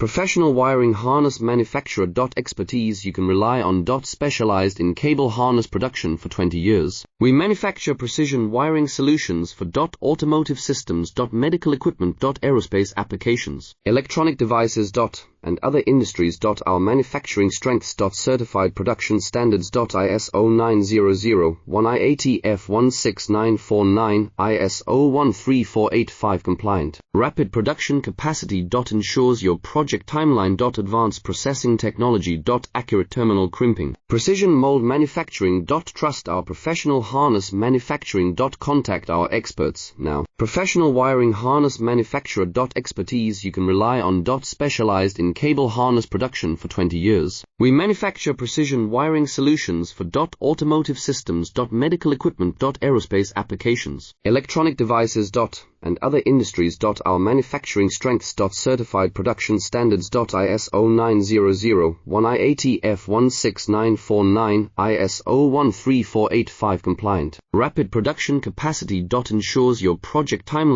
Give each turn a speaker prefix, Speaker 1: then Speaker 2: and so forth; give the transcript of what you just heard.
Speaker 1: Professional wiring harness manufacturer. Expertise you can rely on. Specialized in cable harness production for 20 years. We manufacture precision wiring solutions for automotive systems. Medical equipment. Aerospace applications. Electronic devices. And other industries. Our manufacturing strengths. Certified production standards. ISO 9001 Df14A ISO 13485 compliant. Rapid production capacity. Ensures your project timeline. Advanced processing technology. Accurate terminal crimping. Precision mold manufacturing. Trust our professional harness manufacturing. Contact our experts now. Professional wiring harness manufacturer. Expertise you can rely on. Specialized in cable harness production for 20 years. We manufacture precision wiring solutions for automotive systems. Medical equipment. Aerospace applications. Electronic devices. And other industries. Our manufacturing strengths. Certified production standards. ISO 9001 Df14A ISO 13485 compliant. Rapid production capacity. Ensures your project timeline.